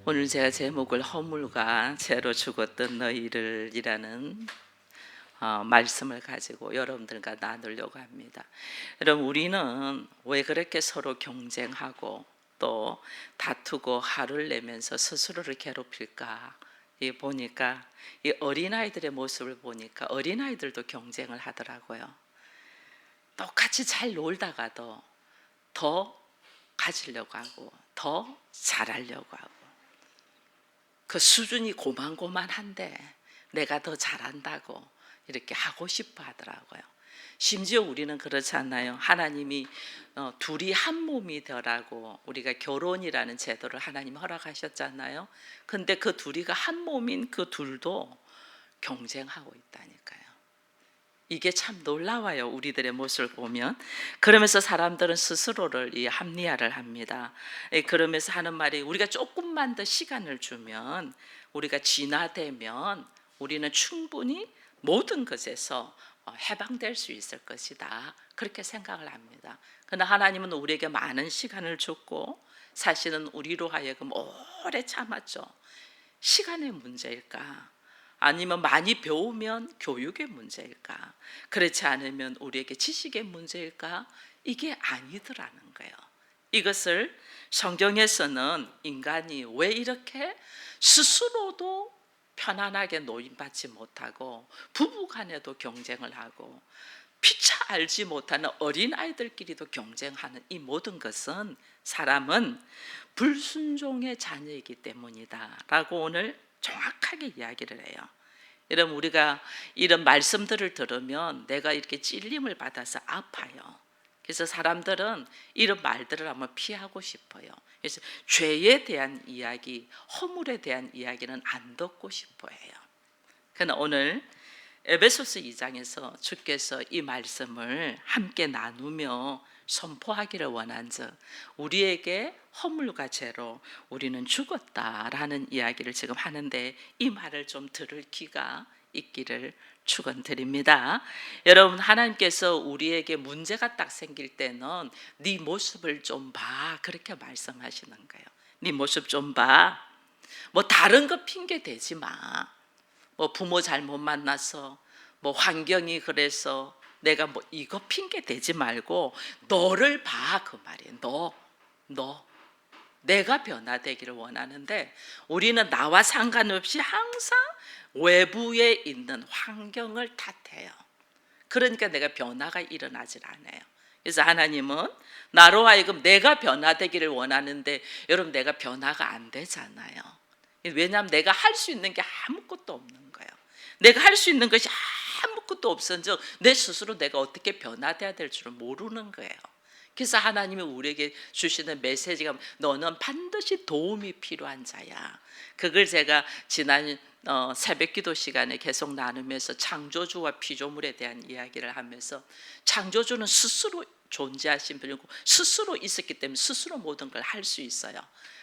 오늘 제가 제목을 허물과 죄로 죽었던 너희를 이라는 말씀을 가지고 여러분들과 나누려고 합니다. 여러분, 우리는 왜 그렇게 서로 경쟁하고 또 다투고 화를 내면서 스스로를 괴롭힐까? 보니까 이 어린아이들의 모습을 보니까 어린아이들도 경쟁을 하더라고요. 똑같이 잘 놀다가도 더 가지려고 하고 더 잘하려고 하고 그 수준이 고만고만한데 내가 더 잘한다고 이렇게 하고 싶어 하더라고요. 심지어 우리는 그렇지 않나요? 하나님이 둘이 한 몸이 되라고 우리가 결혼이라는 제도를 하나님 허락하셨잖아요. 근데 그 둘이가 한 몸인 그 둘도 경쟁하고 있다니까요. 이게 참 놀라워요. 우리들의 모습을 보면. 그러면서 사람들은 스스로를 이 합리화를 합니다. 그러면서 하는 말이, 우리가 조금만 더 시간을 주면, 우리가 진화되면 우리는 충분히 모든 것에서 해방될 수 있을 것이다, 그렇게 생각을 합니다. 그러나 하나님은 우리에게 많은 시간을 줬고 사실은 우리로 하여금 오래 참았죠. 시간의 문제일까? 아니면 많이 배우면 교육의 문제일까? 그렇지 않으면 우리에게 지식의 문제일까? 이게 아니더라는 거예요. 이것을 성경에서는 인간이 왜 이렇게 스스로도 편안하게 노인받지 못하고 부부간에도 경쟁을 하고 피차 알지 못하는 어린아이들끼리도 경쟁하는 이 모든 것은 사람은 불순종의 자녀이기 때문이다 라고 오늘 정확하게 이야기를 해요. 여러분, 우리가 이런 말씀들을 들으면 내가 이렇게 찔림을 받아서 아파요. 그래서 사람들은 이런 말들을 한번 피하고 싶어요. 그래서 죄에 대한 이야기, 허물에 대한 이야기는 안 듣고 싶어 해요. 그러나 오늘 에베소서 2장에서 주께서 이 말씀을 함께 나누며 선포하기를 원한즉 우리에게 허물과 죄로 우리는 죽었다라는 이야기를 지금 하는데, 이 말을 좀 들을 기가 있기를 축원드립니다. 여러분, 하나님께서 우리에게 문제가 딱 생길 때는 네 모습을 좀 봐, 그렇게 말씀하시는 거예요. 네 모습 좀 봐. 뭐 다른 거 핑계 대지 마. 뭐 부모 잘못 만나서, 뭐 환경이 그래서 내가 뭐 이거 핑계 대지 말고 너를 봐, 그 말이에요. 너 내가 변화되기를 원하는데 우리는 나와 상관없이 항상 외부에 있는 환경을 탓해요. 그러니까 내가 변화가 일어나질 않아요. 그래서 하나님은 나로 하여금 내가 변화되기를 원하는데, 여러분, 내가 변화가 안 되잖아요. 왜냐하면 내가 할 수 있는 게 아무것도 없는 거예요. 내가 할 수 있는 것이 아무것도 없은즉 내 스스로 내가 어떻게 변화돼야 될 줄을 모르는 거예요. 그래서 하나님이 우리에게 주시는 메시지가, 너는 반드시 도움이 필요한 자야. 그걸 제가 지난 새벽기도 시간에 계속 나누면서 창조주와 피조물에 대한 이야기를 하면서, 창조주는 스스로 존재하신 분이고 스스로 있었기 때문에 스스로 모든 걸 할 수 있어요.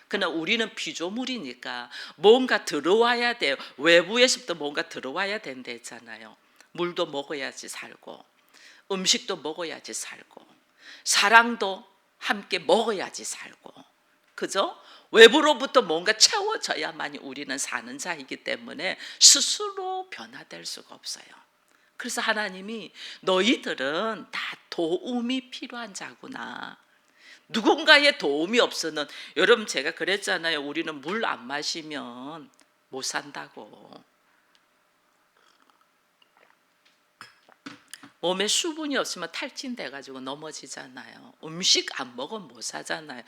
그러나 우리는 피조물이니까 뭔가 들어와야 돼요. 외부에서부터 뭔가 들어와야 된다 했잖아요. 물도 먹어야지 살고, 음식도 먹어야지 살고, 사랑도 함께 먹어야지 살고, 그죠? 외부로부터 뭔가 채워져야만이 우리는 사는 자이기 때문에 스스로 변화될 수가 없어요. 그래서 하나님이 너희들은 다 도움이 필요한 자구나. 누군가의 도움이 없어는, 여러분 제가 그랬잖아요. 우리는 물 안 마시면 못 산다고. 몸에 수분이 없으면 탈진돼가지고 넘어지잖아요. 음식 안 먹으면 못 사잖아요.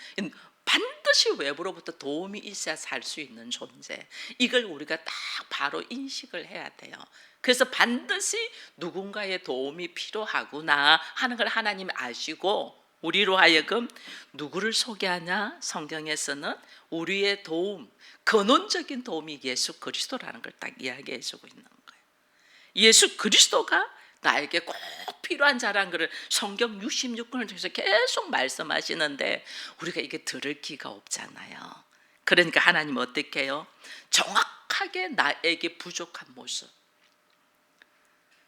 반드시 외부로부터 도움이 있어야 살 수 있는 존재. 이걸 우리가 딱 바로 인식을 해야 돼요. 그래서 반드시 누군가의 도움이 필요하구나 하는 걸 하나님이 아시고 우리로 하여금 누구를 소개하냐? 성경에서는 우리의 도움, 근원적인 도움이 예수 그리스도라는 걸 딱 이야기해 주고 있는 거예요. 예수 그리스도가 나에게 꼭 필요한 자라는 것을 성경 66권을 통해서 계속 말씀하시는데 우리가 이게 들을 기가 없잖아요. 그러니까 하나님 어떻게 해요? 정확하게 나에게 부족한 모습,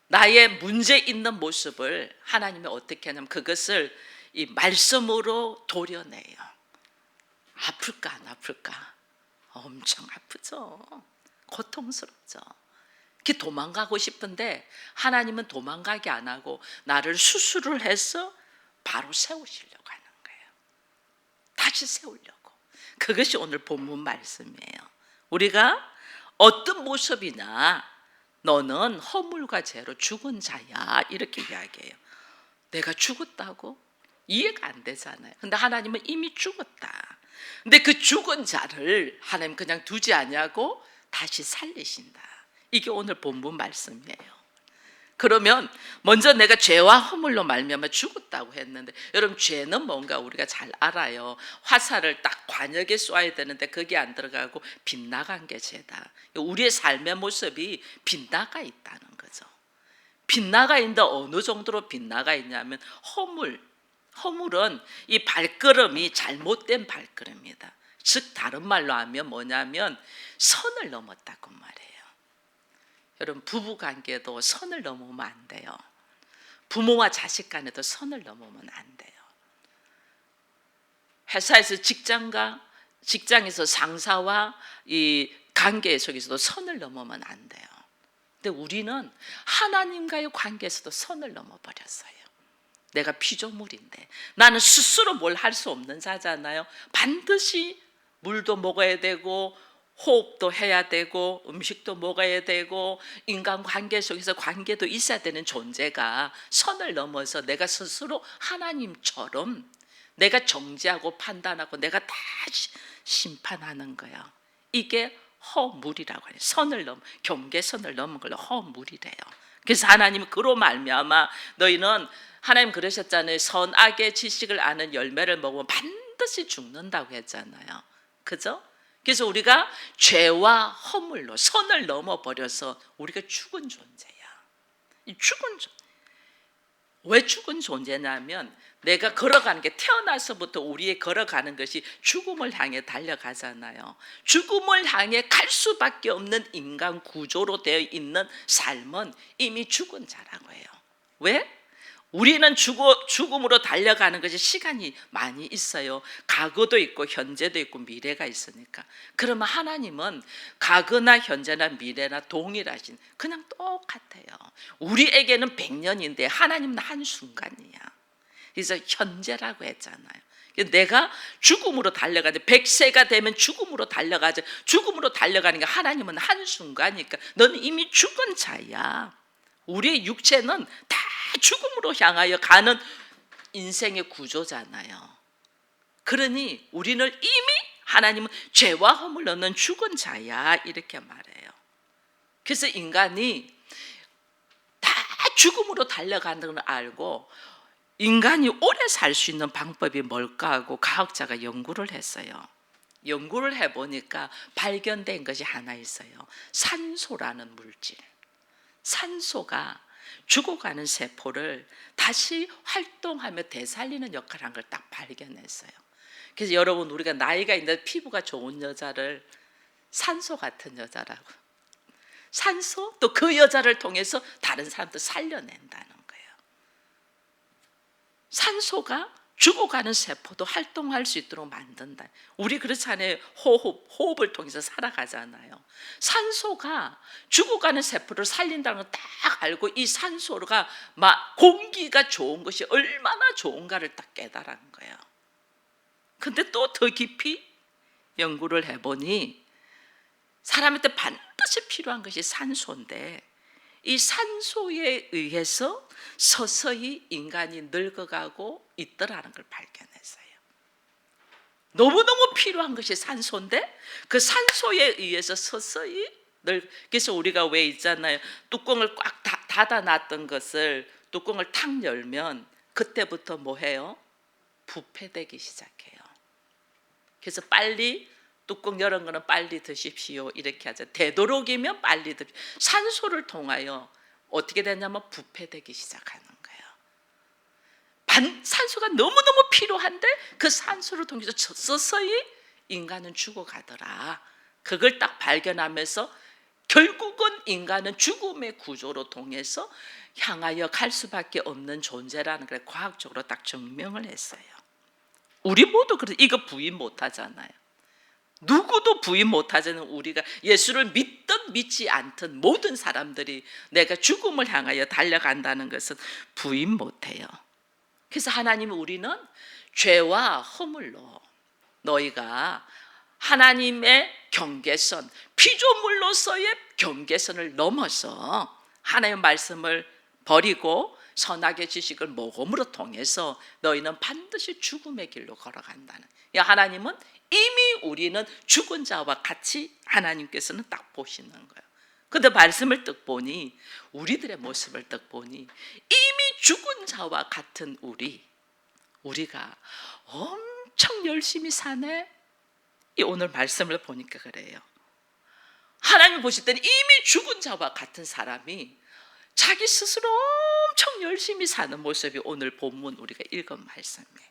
나의 문제 있는 모습을 하나님이 어떻게 하냐면 그것을 이 말씀으로 도려내요. 아플까 안 아플까? 엄청 아프죠. 고통스럽죠. 이렇게 도망가고 싶은데 하나님은 도망가게 안 하고 나를 수술을 해서 바로 세우시려고 하는 거예요. 다시 세우려고. 그것이 오늘 본문 말씀이에요. 우리가 어떤 모습이나 너는 허물과 죄로 죽은 자야, 이렇게 이야기해요. 내가 죽었다고? 이해가 안 되잖아요. 근데 하나님은 이미 죽었다. 근데 그 죽은 자를 하나님 그냥 두지 않냐고 다시 살리신다. 이게 오늘 본문 말씀이에요. 그러면 먼저 내가 죄와 허물로 말미암아 죽었다고 했는데, 여러분 죄는 뭔가 우리가 잘 알아요. 화살을 딱 관역에 쏘아야 되는데 거기 안 들어가고 빗나간 게 죄다. 우리의 삶의 모습이 빗나가 있다는 거죠. 빗나가 있는데 어느 정도로 빗나가 있냐면 허물은 이 발걸음이 잘못된 발걸음이다. 즉 다른 말로 하면 뭐냐면 선을 넘었다고 말해요. 여러분 부부관계도 선을 넘으면 안 돼요. 부모와 자식 간에도 선을 넘으면 안 돼요. 회사에서 직장에서 상사와 이 관계 속에서도 선을 넘으면 안 돼요. 근데 우리는 하나님과의 관계에서도 선을 넘어버렸어요. 내가 피조물인데 나는 스스로 뭘 할 수 없는 자잖아요. 반드시 물도 먹어야 되고 호흡도 해야 되고 음식도 먹어야 되고 인간관계 속에서 관계도 있어야 되는 존재가 선을 넘어서 내가 스스로 하나님처럼 내가 정죄하고 판단하고 내가 다 심판하는 거예요. 이게 허물이라고 해요. 경계선을 넘은 걸로 허물이래요. 그래서 하나님은 그로 말미암아 너희는, 하나님 그러셨잖아요. 선악의 지식을 아는 열매를 먹으면 반드시 죽는다고 했잖아요. 그죠? 그래서 우리가 죄와 허물로 선을 넘어버려서 우리가 죽은 존재야. 왜 죽은 존재냐면 내가 걸어가는 게 태어나서부터 우리의 걸어가는 것이 죽음을 향해 달려가잖아요. 죽음을 향해 갈 수밖에 없는 인간 구조로 되어 있는 삶은 이미 죽은 자라고 해요. 왜? 우리는 죽음으로 달려가는 것이 시간이 많이 있어요. 과거도 있고 현재도 있고 미래가 있으니까. 그러면 하나님은 과거나 현재나 미래나 동일하신, 그냥 똑같아요. 우리에게는 100년인데 하나님은 한순간이야. 그래서 현재라고 했잖아요. 내가 죽음으로 달려가지, 100세가 되면 죽음으로 달려가지. 죽음으로 달려가는 게 하나님은 한순간이니까 너는 이미 죽은 자야. 우리의 육체는 다 죽음으로 향하여 가는 인생의 구조잖아요. 그러니 우리는 이미, 하나님은 죄와 허물로 너는 죽은 자야, 이렇게 말해요. 그래서 인간이 다 죽음으로 달려가는 걸 알고 인간이 오래 살 수 있는 방법이 뭘까 하고 과학자가 연구를 했어요. 연구를 해보니까 발견된 것이 하나 있어요. 산소라는 물질. 산소가 죽어가는 세포를 다시 활동하며 되살리는 역할을 한 걸 딱 발견했어요. 그래서 여러분, 우리가 나이가 있는데 피부가 좋은 여자를 산소 같은 여자라고, 산소, 또 그 여자를 통해서 다른 사람도 살려낸다는 거예요. 산소가 죽어가는 세포도 활동할 수 있도록 만든다. 우리 그렇잖아요. 호흡을 통해서 살아가잖아요. 산소가 죽어가는 세포를 살린다는 걸 딱 알고 이 산소가 공기가 좋은 것이 얼마나 좋은가를 딱 깨달은 거예요. 근데 또 더 깊이 연구를 해보니 사람한테 반드시 필요한 것이 산소인데 이 산소에 의해서 서서히 인간이 늙어가고 있더라는 걸 발견했어요. 너무너무 필요한 것이 산소인데 그 산소에 의해서 서서히 그래서 우리가 왜 있잖아요. 뚜껑을 꽉 닫아놨던 것을 뚜껑을 탁 열면 그때부터 뭐 해요? 부패되기 시작해요. 그래서 빨리 뚜껑 열은 거는 빨리 드십시오, 이렇게 하죠. 되도록이면 빨리 드십시오. 산소를 통하여 어떻게 되냐면 부패되기 시작하는 거예요. 산소가 너무너무 필요한데 그 산소를 통해서 서서히 인간은 죽어가더라. 그걸 딱 발견하면서 결국은 인간은 죽음의 구조로 통해서 향하여 갈 수밖에 없는 존재라는 걸 과학적으로 딱 증명을 했어요. 우리 모두 그래서 이거 부인 못 하잖아요. 누구도 부인 못하자는 우리가 예수를 믿든 믿지 않든 모든 사람들이 내가 죽음을 향하여 달려간다는 것은 부인 못해요. 그래서 하나님은 우리는 죄와 허물로 너희가 하나님의 경계선, 피조물로서의 경계선을 넘어서 하나님의 말씀을 버리고 선악의 지식을 모험으로 통해서 너희는 반드시 죽음의 길로 걸어간다는. 하나님은 이미 우리는 죽은 자와 같이 하나님께서는 딱 보시는 거예요. 그런데 말씀을 딱 보니 우리들의 모습을 딱 보니 이미 죽은 자와 같은 우리가 엄청 열심히 사네. 이 오늘 말씀을 보니까 그래요. 하나님 보실 때는 이미 죽은 자와 같은 사람이 자기 스스로 엄청 열심히 사는 모습이 오늘 본문 우리가 읽은 말씀이에요.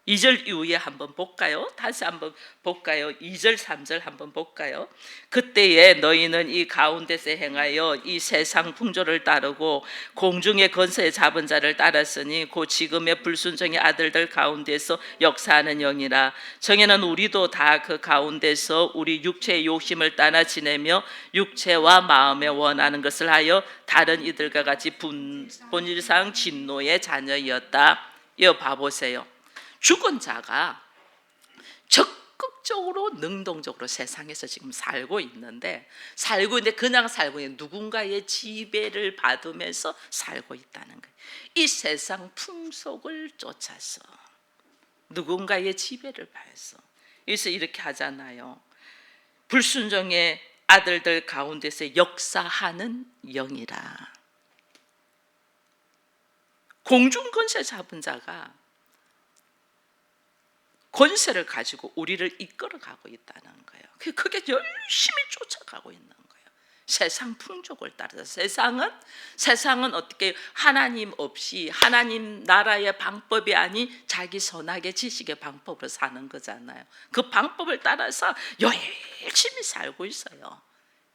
2절 이후에 한번 볼까요? 다시 한번 볼까요? 2절 3절 한번 볼까요? 그때에 너희는 이 가운데서 행하여 이 세상 풍조를 따르고 공중의 권세 잡은 자를 따랐으니 곧 지금의 불순종의 아들들 가운데서 역사하는 영이라. 정에는 우리도 다 그 가운데서 우리 육체의 욕심을 따라 지내며 육체와 마음에 원하는 것을 하여 다른 이들과 같이 본질상 진노의 자녀이었다. 이어 봐보세요. 죽은 자가 적극적으로 능동적으로 세상에서 지금 살고 있는데 그냥 살고 있는 누군가의 지배를 받으면서 살고 있다는 거예요. 이 세상 풍속을 쫓아서 누군가의 지배를 받아서. 그래서 이렇게 하잖아요. 불순종의 아들들 가운데서 역사하는 영이라. 공중 권세 잡은 자가 권세를 가지고 우리를 이끌어가고 있다는 거예요. 그게 열심히 쫓아가고 있는 거예요. 세상 풍족을 따라서. 세상은 어떻게 하나님 없이 하나님 나라의 방법이 아닌 자기 선악의 지식의 방법으로 사는 거잖아요. 그 방법을 따라서 열심히 살고 있어요.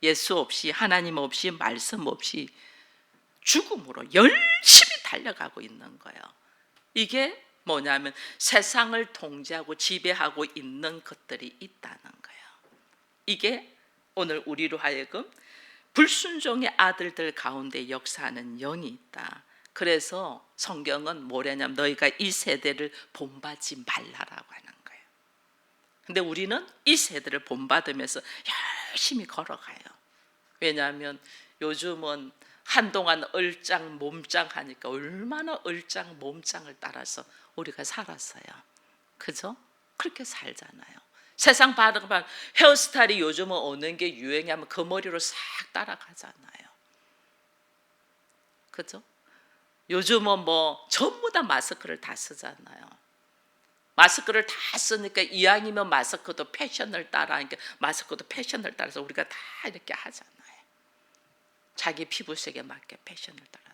예수 없이 하나님 없이 말씀 없이 죽음으로 열심히 달려가고 있는 거예요. 이게 뭐냐면 세상을 통제하고 지배하고 있는 것들이 있다는 거예요. 이게 오늘 우리로 하여금 불순종의 아들들 가운데 역사하는 영이 있다. 그래서 성경은 뭐냐면 너희가 이 세대를 본받지 말라라고 하는 거예요. 근데 우리는 이 세대를 본받으면서 열심히 걸어가요. 왜냐하면 요즘은 한동안 얼짱 몸짱 하니까 얼마나 얼짱 몸짱을 따라서 우리가 살았어요. 그죠? 그렇게 살잖아요. 세상 바라봐 헤어스타일이 요즘은 어느 게 유행하면 그 머리로 싹 따라가잖아요. 그죠? 요즘은 뭐 전부 다 마스크를 다 쓰잖아요. 마스크를 다 쓰니까 이왕이면 마스크도 패션을 따라, 그러니까 마스크도 패션을 따라서 우리가 다 이렇게 하잖아요. 자기 피부색에 맞게 패션을 따라.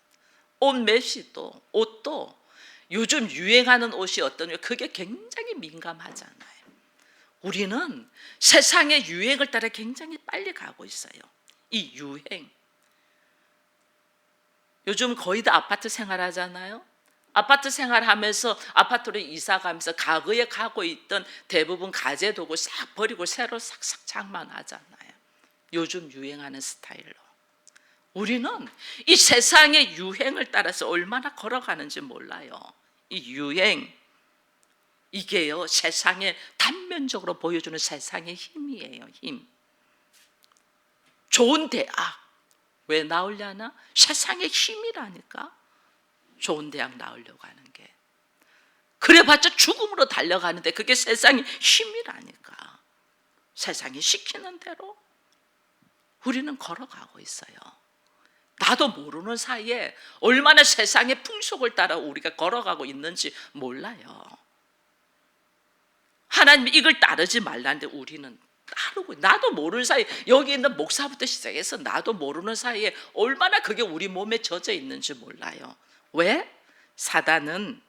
옷도 요즘 유행하는 옷이 어떤 그게 굉장히 민감하잖아요. 우리는 세상의 유행을 따라 굉장히 빨리 가고 있어요. 이 유행. 요즘 거의 다 아파트 생활하잖아요. 아파트 생활하면서 아파트로 이사 가면서 과거에 가고 있던 대부분 가재도구 싹 버리고 새로 싹싹 장만하잖아요. 요즘 유행하는 스타일로. 우리는 이 세상의 유행을 따라서 얼마나 걸어가는지 몰라요. 이 유행, 이게요 세상에 단면적으로 보여주는 세상의 힘이에요. 힘. 좋은 대학 왜 나오려나? 세상의 힘이라니까. 좋은 대학 나오려고 하는 게. 그래봤자 죽음으로 달려가는데 그게 세상의 힘이라니까. 세상이 시키는 대로 우리는 걸어가고 있어요. 나도 모르는 사이에 얼마나 세상의 풍속을 따라 우리가 걸어가고 있는지 몰라요. 하나님이 이걸 따르지 말라는데 우리는 따르고, 나도 모르는 사이에 여기 있는 목사부터 시작해서 나도 모르는 사이에 얼마나 그게 우리 몸에 젖어 있는지 몰라요. 왜? 사단이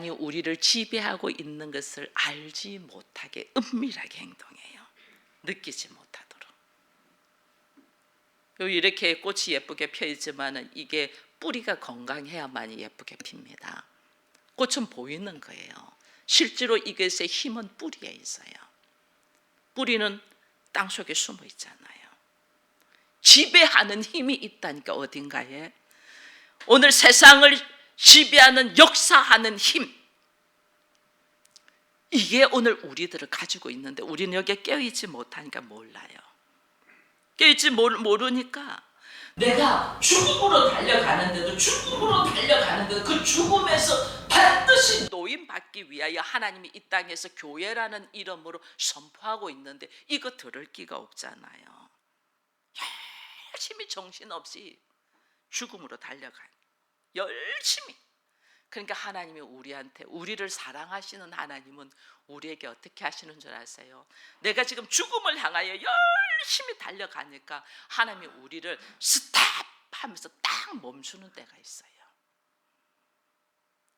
우리를 지배하고 있는 것을 알지 못하게 은밀하게 행동해요. 느끼지 못하도록. 이렇게 꽃이 예쁘게 펴 있지만 이게 뿌리가 건강해야만이 예쁘게 핍니다. 꽃은 보이는 거예요. 실제로 이것의 힘은 뿌리에 있어요. 뿌리는 땅속에 숨어 있잖아요. 지배하는 힘이 있다니까, 어딘가에. 오늘 세상을 지배하는, 역사하는 힘, 이게 오늘 우리들을 가지고 있는데 우리는 여기에 깨어있지 못하니까 몰라요. 깨어있지 모르니까 내가 죽음으로 달려가는데도 그 죽음에서 반드시 노임받기 위하여 하나님이 이 땅에서 교회라는 이름으로 선포하고 있는데 이거 들을 기가 없잖아요. 열심히 정신없이 죽음으로 달려가요. 열심히. 그러니까 하나님이 우리한테, 우리를 사랑하시는 하나님은 우리에게 어떻게 하시는 줄 아세요? 내가 지금 죽음을 향하여 열심히 달려가니까 하나님이 우리를 스탑 하면서 딱 멈추는 때가 있어요.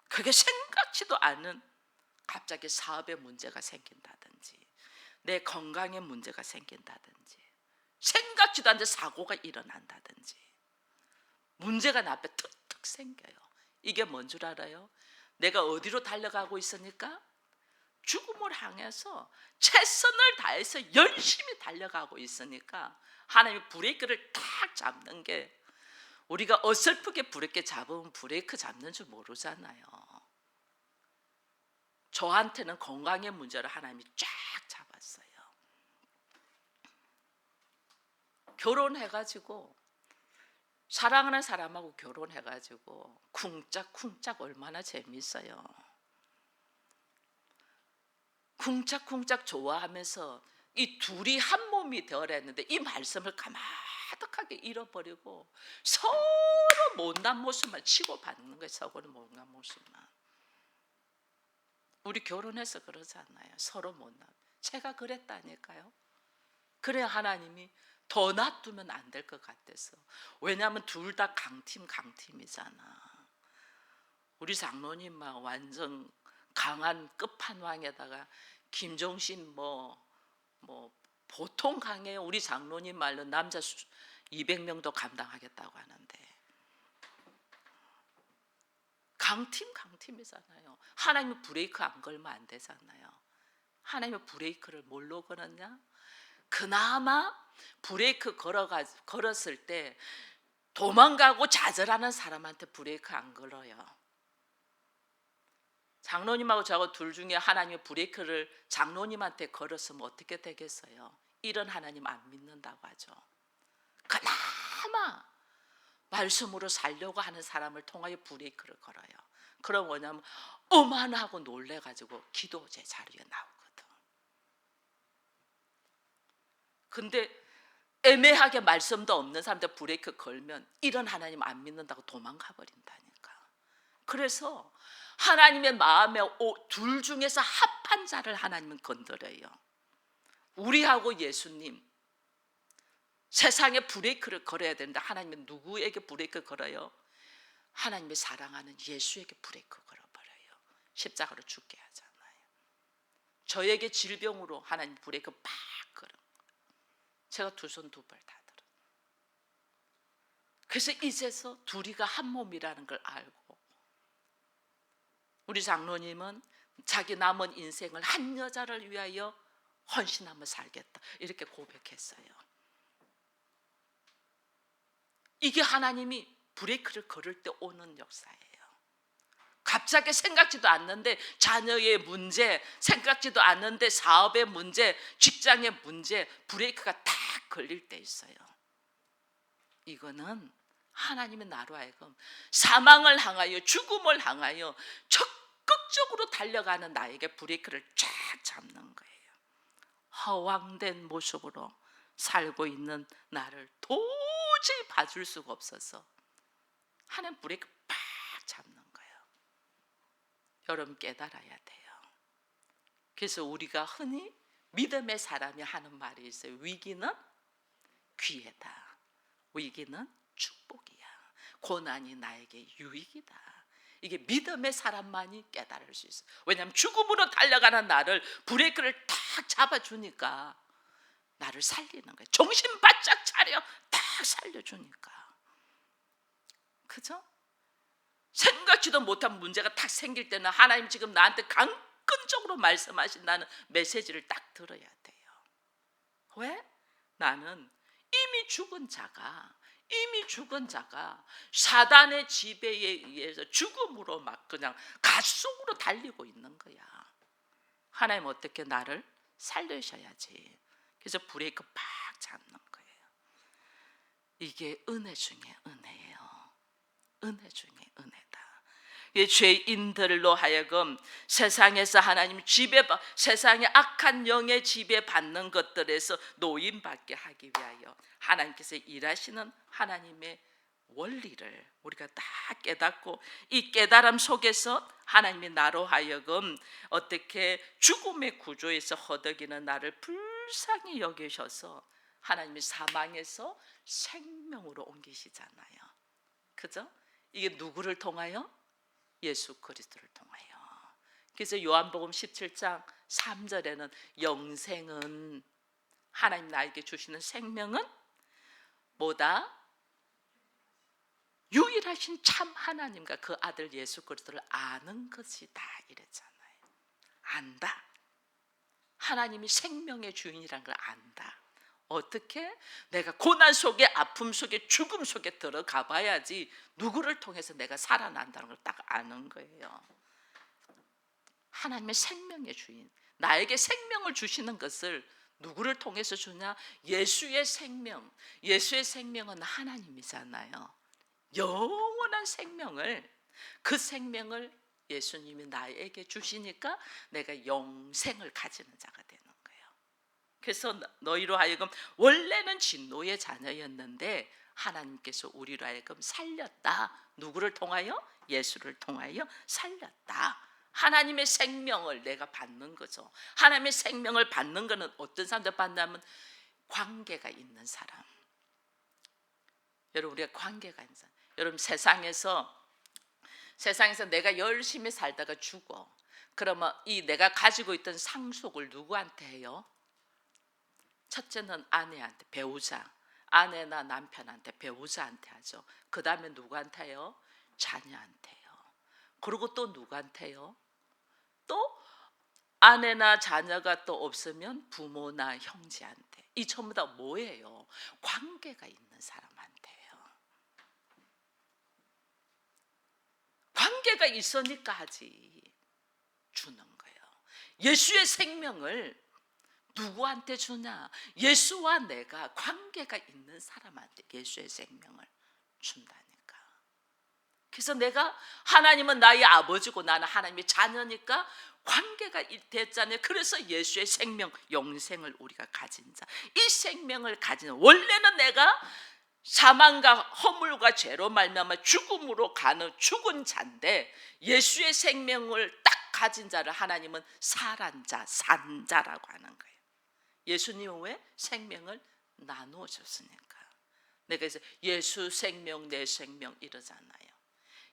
그게 생각지도 않은, 갑자기 사업에 문제가 생긴다든지 내 건강에 문제가 생긴다든지 생각지도 않은 사고가 일어난다든지 문제가 내 앞에 툭툭 생겨요. 이게 뭔 줄 알아요? 내가 어디로 달려가고 있으니까? 죽음을 향해서 최선을 다해서 열심히 달려가고 있으니까 하나님이 브레이크를 탁 잡는 게, 우리가 어설프게 브레이크 잡으면 브레이크 잡는 줄 모르잖아요. 저한테는 건강의 문제를 하나님이 쫙 잡았어요. 결혼해가지고, 사랑하는 사람하고 결혼해가지고 쿵짝쿵짝 얼마나 재밌어요. 쿵짝쿵짝 좋아하면서 이 둘이 한 몸이 되어랬는데 이 말씀을 가마득하게 잃어버리고 서로 못난 모습만 치고받는 거예요. 서로 못난 모습만. 우리 결혼해서 그러잖아요. 서로 못난. 제가 그랬다니까요. 그래야 하나님이 더 놔두면 안 될 것 같아서. 왜냐하면 둘 다 강팀이잖아. 우리 장로님 막 완전 강한 끝판왕에다가 김종신 뭐 보통 강해요. 우리 장로님 말로 남자 200명도 감당하겠다고 하는데 강팀이잖아요. 하나님은 브레이크 안 걸면 안 되잖아요. 하나님은 브레이크를 뭘로 걸었냐? 그나마 브레이크 걸었을 때 도망가고 좌절하는 사람한테 브레이크 안 걸어요. 장로님하고 저하고 둘 중에 하나님의 브레이크를 장로님한테 걸었으면 어떻게 되겠어요? 이런 하나님 안 믿는다고 하죠. 그나마 말씀으로 살려고 하는 사람을 통하여 브레이크를 걸어요. 그럼 뭐냐면 어마나하고 놀래가지고 기도제 자리에 나오거든. 근데 애매하게 말씀도 없는 사람들 브레이크 걸면 이런 하나님 안 믿는다고 도망가 버린다니까. 그래서 하나님의 마음에 둘 중에서 합한 자를 하나님은 건드려요. 우리하고 예수님, 세상에 브레이크를 걸어야 되는데 하나님은 누구에게 브레이크 걸어요? 하나님이 사랑하는 예수에게 브레이크 걸어버려요. 십자가로 죽게 하잖아요. 저에게 질병으로 하나님 브레이크 팍 걸은 거예요. 제가 두 손 두 발 다 들어. 그래서 이제서 둘이가 한 몸이라는 걸 알고, 우리 장로님은 자기 남은 인생을 한 여자를 위하여 헌신하며 살겠다 이렇게 고백했어요. 이게 하나님이 브레이크를 걸을 때 오는 역사예요. 갑자기 생각지도 않는데 자녀의 문제, 생각지도 않는데 사업의 문제, 직장의 문제, 브레이크가 딱 걸릴 때 있어요. 이거는 하나님의 나로 하여금 사망을 향하여, 죽음을 향하여 적극적으로 달려가는 나에게 브레이크를 쫙 잡는 거예요. 허황된 모습으로 살고 있는 나를 도저히 봐줄 수가 없어서 하나님 브레이크 팍 잡는 거예요. 여러분 깨달아야 돼요. 그래서 우리가 흔히 믿음의 사람이 하는 말이 있어요. 위기는 기회다. 위기는 축복이야. 고난이 나에게 유익이다. 이게 믿음의 사람만이 깨달을 수 있어요. 왜냐하면 죽음으로 달려가는 나를 브레이크를 탁 잡아주니까 나를 살리는 거예요. 정신 바짝 차려 딱 살려주니까. 그죠? 생각지도 못한 문제가 탁 생길 때는 하나님 지금 나한테 접근적으로 말씀하신다는 메시지를 딱 들어야 돼요. 왜? 나는 이미 죽은 자가 사단의 지배에 의해서 죽음으로 막 그냥 갓속으로 달리고 있는 거야. 하나님 어떻게 나를 살려셔야지. 그래서 브레이크 팍 잡는 거예요. 이게 은혜 중에 은혜예요. 은혜 중에 은혜다. 죄인들로 하여금 세상에서 하나님 세상의 악한 영의 지배받는 것들에서 노임받게 하기 위하여 하나님께서 일하시는 하나님의 원리를 우리가 다 깨닫고, 이 깨달음 속에서 하나님이 나로 하여금 어떻게 죽음의 구조에서 허덕이는 나를 불쌍히 여기셔서 하나님이 사망에서 생명으로 옮기시잖아요. 그죠? 이게 누구를 통하여? 예수 그리스도를 통하여. 그래서 요한복음 17장 3절에는 영생은, 하나님 나에게 주시는 생명은 뭐다? 유일하신 참 하나님과 그 아들 예수 그리스도를 아는 것이다 이랬잖아요. 안다. 하나님이 생명의 주인이라는 걸 안다. 어떻게? 내가 고난 속에, 아픔 속에, 죽음 속에 들어가 봐야지 누구를 통해서 내가 살아난다는 걸 딱 아는 거예요. 하나님의 생명의 주인, 나에게 생명을 주시는 것을 누구를 통해서 주냐? 예수의 생명. 예수의 생명은 하나님이잖아요. 영원한 생명을, 그 생명을 예수님이 나에게 주시니까 내가 영생을 가지는 자가 되는 거예요. 그래서 너희로 하여금 원래는 진노의 자녀였는데 하나님께서 우리로 하여금 살렸다. 누구를 통하여? 예수를 통하여 살렸다. 하나님의 생명을 내가 받는 거죠. 하나님의 생명을 받는 것은 어떤 사람들 받냐면 관계가 있는 사람. 여러분, 우리가 관계가 있는 사람. 여러분, 세상에서 내가 열심히 살다가 죽어. 그러면 이 내가 가지고 있던 상속을 누구한테 해요? 첫째는 아내한테, 배우자, 아내나 남편한테, 배우자한테 하죠. 그 다음에 누구한테 해요? 자녀한테요. 그리고 또 누구한테요? 또 아내나 자녀가 또 없으면 부모나 형제한테. 이 전부 다 뭐예요? 관계가 있는 사람한테요. 관계가 있으니까 하지 주는 거예요. 예수의 생명을 누구한테 주냐? 예수와 내가 관계가 있는 사람한테 예수의 생명을 준다니까. 그래서 내가, 하나님은 나의 아버지고 나는 하나님의 자녀니까 관계가 됐잖아요. 그래서 예수의 생명, 영생을 우리가 가진 자, 이 생명을 가진, 원래는 내가 사망과 허물과 죄로 말미암아 죽음으로 가는 죽은 자인데 예수의 생명을 딱 가진 자를 하나님은 살한 자, 산 자라고 하는 거예요. 예수님은 왜? 생명을 나누어 줬으니까. 내가 그래서 예수 생명, 내 생명 이러잖아요.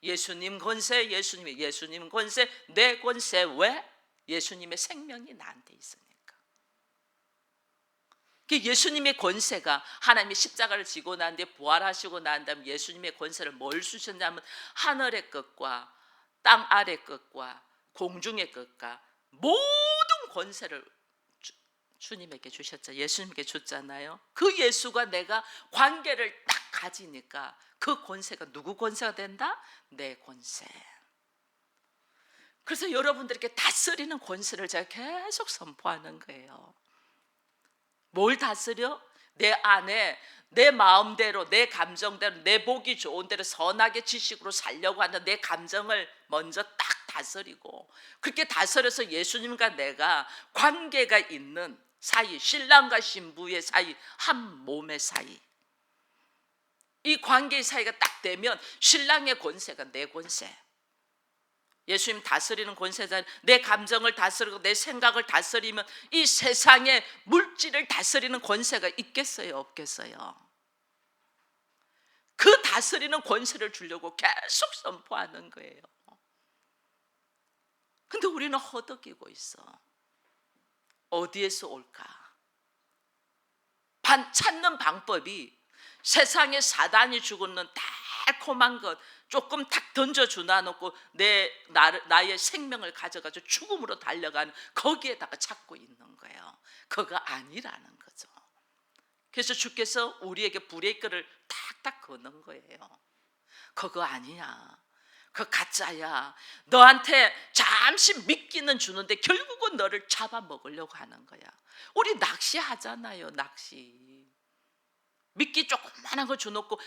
예수님 권세, 예수님 권세, 내 권세. 왜? 예수님의 생명이 나한테 있으니까. 예수님의 권세가, 하나님이 십자가를 지고 난 뒤에 부활하시고 난 다음에 예수님의 권세를 뭘 주셨냐면 하늘의 것과 땅 아래 것과 공중의 것과 모든 권세를 주님에게 주셨죠. 예수님께 줬잖아요. 그 예수가 내가 관계를 딱 가지니까 그 권세가 누구 권세가 된다? 내 권세. 그래서 여러분들에게 다스리는 권세를 제가 계속 선포하는 거예요. 뭘 다스려? 내 안에 내 마음대로, 내 감정대로, 내 보기 좋은 대로 선하게 지식으로 살려고 하는 내 감정을 먼저 딱 다스리고, 그렇게 다스려서 예수님과 내가 관계가 있는 사이, 신랑과 신부의 사이, 한 몸의 사이, 이 관계의 사이가 딱 되면 신랑의 권세가 내 권세, 예수님 다스리는 권세자, 내 감정을 다스리고 내 생각을 다스리면 이 세상의 물질을 다스리는 권세가 있겠어요, 없겠어요? 그 다스리는 권세를 주려고 계속 선포하는 거예요. 근데 우리는 허덕이고 있어. 어디에서 올까? 찾는 방법이 세상에 사단이 주고 있는 달콤한 것 조금 탁 던져주나 놓고 나의 생명을 가져가지고 죽음으로 달려가는 거기에다가 찾고 있는 거예요. 그거 아니라는 거죠. 그래서 주께서 우리에게 브레이크를 탁탁 거는 거예요. 그거 아니야. 그 가짜야. 너한테 잠시 미끼는 주는데 결국은 너를 잡아먹으려고 하는 거야. 우리 낚시하잖아요. 낚시. 미끼 조그만한 거 줘놓고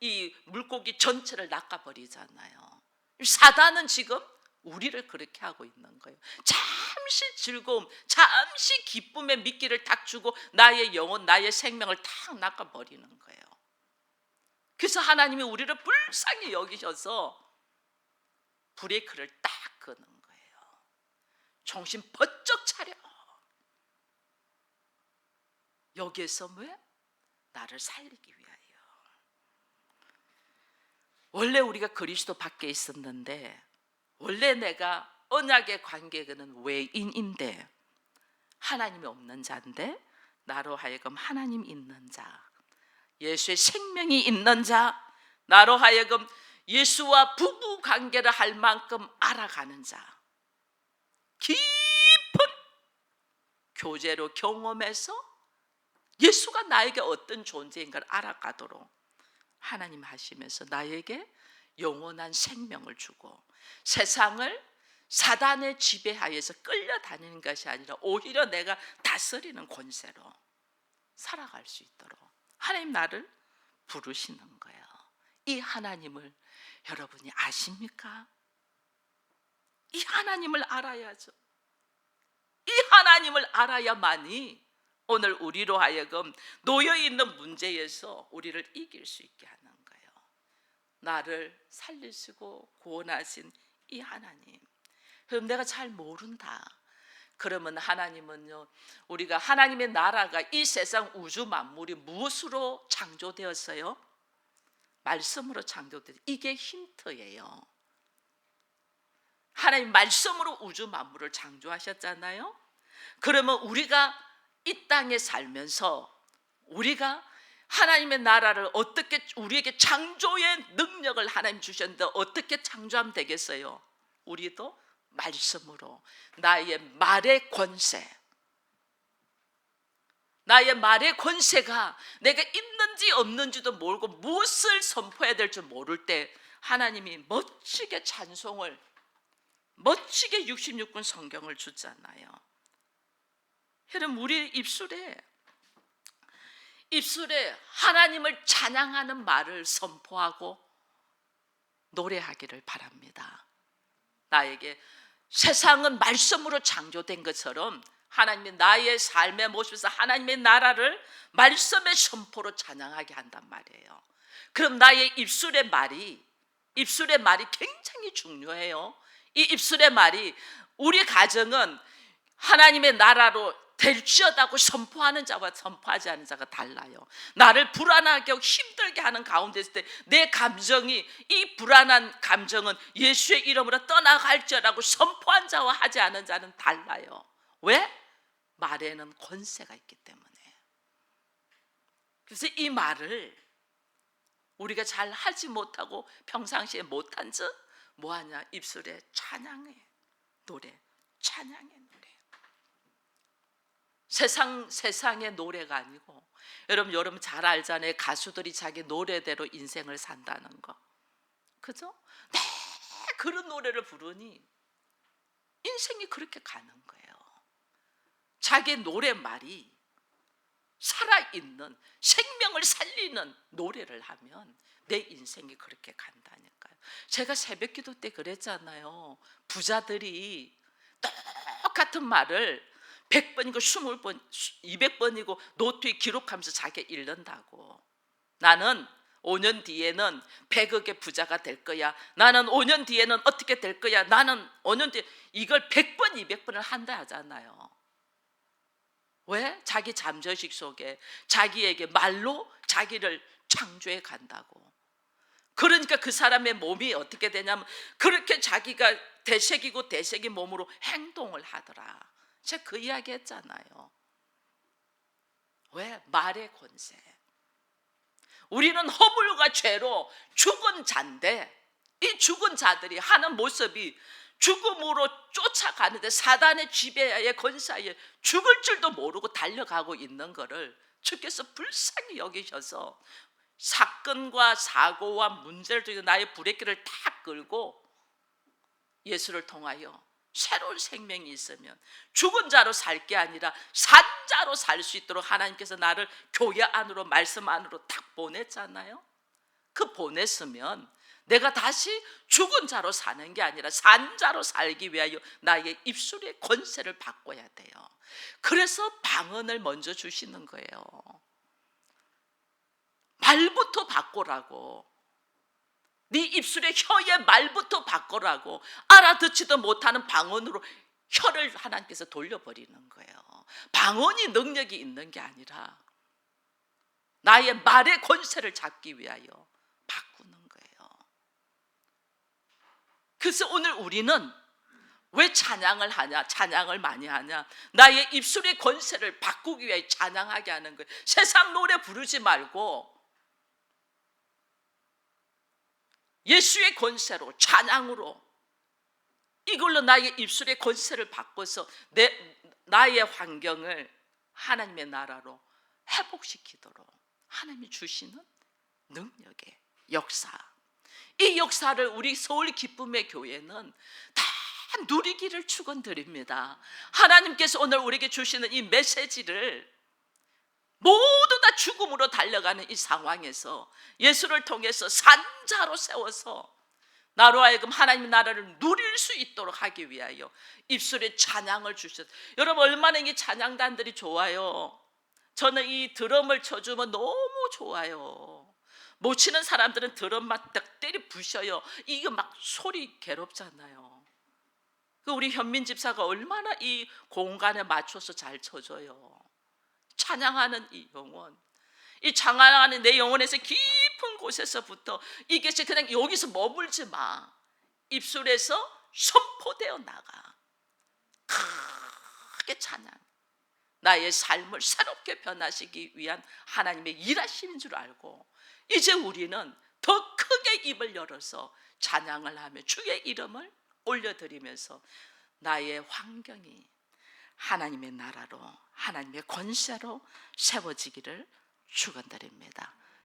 이 물고기 전체를 낚아버리잖아요. 사단은 지금 우리를 그렇게 하고 있는 거예요. 잠시 즐거움, 잠시 기쁨의 미끼를 딱 주고 나의 영혼, 나의 생명을 탁 낚아버리는 거예요. 그래서 하나님이 우리를 불쌍히 여기셔서 브레이크를 딱 거는 거예요. 정신 번쩍 차려. 여기에서 왜? 나를 살리기 위하여. 원래 우리가 그리스도 밖에 있었는데, 원래 내가 언약의 관계는 외인인데 하나님이 없는 자인데, 나로 하여금 하나님 있는 자, 예수의 생명이 있는 자, 나로 하여금 예수와 부부 관계를 할 만큼 알아가는 자, 깊은 교제로 경험해서 예수가 나에게 어떤 존재인가를 알아가도록 하나님 하시면서 나에게 영원한 생명을 주고 세상을 사단의 지배하에서 끌려다니는 것이 아니라 오히려 내가 다스리는 권세로 살아갈 수 있도록 하나님 나를 부르시는 거예요. 이 하나님을 여러분이 아십니까? 이 하나님을 알아야죠. 이 하나님을 알아야만이 오늘 우리로 하여금 놓여있는 문제에서 우리를 이길 수 있게 하는 거예요. 나를 살리시고 구원하신 이 하나님. 그럼 내가 잘 모른다. 그러면 하나님은요, 우리가 하나님의 나라가 이 세상 우주 만물이 무엇으로 창조되었어요? 말씀으로 창조되었어요. 이게 힌트예요. 하나님 말씀으로 우주 만물을 창조하셨잖아요. 그러면 우리가 이 땅에 살면서 우리가 하나님의 나라를 어떻게, 우리에게 창조의 능력을 하나님 주셨는데 어떻게 창조하면 되겠어요? 우리도 말씀으로 나의 말의 권세, 나의 말의 권세가 내가 있는지 없는지도 모르고 무엇을 선포해야 될지 모를 때 하나님이 멋지게 찬송을, 멋지게 66권 성경을 주잖아요. 여러분, 우리 입술에 하나님을 찬양하는 말을 선포하고 노래하기를 바랍니다. 나에게 세상은 말씀으로 창조된 것처럼 하나님이 나의 삶의 모습에서 하나님의 나라를 말씀의 선포로 찬양하게 한단 말이에요. 그럼 나의 입술의 말이 굉장히 중요해요. 이 입술의 말이, 우리 가정은 하나님의 나라로 될지어다고 선포하는 자와 선포하지 않는 자가 달라요. 나를 불안하게 하고 힘들게 하는 가운데 있을 때 내 감정이, 이 불안한 감정은 예수의 이름으로 떠나갈지어라고 선포한 자와 하지 않은 자는 달라요. 왜? 말에는 권세가 있기 때문에. 그래서 이 말을 우리가 잘 하지 못하고 평상시에 못한 즉 뭐하냐? 입술에 찬양해 노래, 찬양해 노래. 세상의 노래가 아니고, 여러분 잘 알잖아요. 가수들이 자기 노래대로 인생을 산다는 거, 그죠? 네, 그런 노래를 부르니 인생이 그렇게 가는 거예요. 자기 노래말이 살아있는, 생명을 살리는 노래를 하면 내 인생이 그렇게 간다니까요. 제가 새벽기도 때 그랬잖아요. 부자들이 똑같은 말을 100번이고 20번, 200번이고 노트에 기록하면서 자기 읽는다고. 나는 5년 뒤에는 100억의 부자가 될 거야. 나는 5년 뒤에는 어떻게 될 거야. 나는 5년 뒤에, 이걸 100번, 200번을 한다 하잖아요. 왜? 자기 잠재의식 속에 자기에게 말로 자기를 창조해 간다고. 그러니까 그 사람의 몸이 어떻게 되냐면 그렇게 자기가 되새긴 몸으로 행동을 하더라. 제가 그 이야기 했잖아요. 왜? 말의 권세. 우리는 허물과 죄로 죽은 자인데 이 죽은 자들이 하는 모습이 죽음으로 쫓아가는데 사단의 지배하에 권세하에 죽을 줄도 모르고 달려가고 있는 것을 주께서 불쌍히 여기셔서 사건과 사고와 문제를 통해 나의 브레이크를 탁 끌고 예수를 통하여 새로운 생명이 있으면 죽은 자로 살 게 아니라 산 자로 살 수 있도록 하나님께서 나를 교회 안으로 말씀 안으로 탁 보냈잖아요. 그 보냈으면 내가 다시 죽은 자로 사는 게 아니라 산 자로 살기 위하여 나의 입술의 권세를 바꿔야 돼요. 그래서 방언을 먼저 주시는 거예요. 말부터 바꾸라고. 네 입술의 혀의 말부터 바꾸라고. 알아듣지도 못하는 방언으로 혀를 하나님께서 돌려버리는 거예요. 방언이 능력이 있는 게 아니라 나의 말의 권세를 잡기 위하여 바꾸는 거예요. 그래서 오늘 우리는 왜 찬양을 하냐? 찬양을 많이 하냐? 나의 입술의 권세를 바꾸기 위해 찬양하게 하는 거예요. 세상 노래 부르지 말고 예수의 권세로, 찬양으로, 이걸로 나의 입술의 권세를 바꿔서 나의 환경을 하나님의 나라로 회복시키도록 하나님이 주시는 능력의 역사. 이 역사를 우리 서울 기쁨의 교회는 다 누리기를 축원드립니다. 하나님께서 오늘 우리에게 주시는 이 메시지를 모두 다 죽음으로 달려가는 이 상황에서 예수를 통해서 산자로 세워서 나로 하여금 하나님의 나라를 누릴 수 있도록 하기 위하여 입술에 찬양을 주셨어요. 여러분 얼마나 이 찬양단들이 좋아요. 저는 이 드럼을 쳐주면 너무 좋아요. 못 치는 사람들은 드럼만 딱 때리 부셔요. 이거 막 소리 괴롭잖아요. 우리 현민 집사가 얼마나 이 공간에 맞춰서 잘 쳐줘요. 찬양하는 이 영혼, 이 찬양하는 내 영혼에서 깊은 곳에서부터 이것이 그냥 여기서 머물지 마. 입술에서 선포되어 나가. 크게 찬양. 나의 삶을 새롭게 변화시키기 위한 하나님의 일하시는 줄 알고 이제 우리는 더 크게 입을 열어서 찬양을 하며 주의 이름을 올려드리면서 나의 환경이 하나님의 나라로 하나님의 권세로 세워지기를 축원드립니다.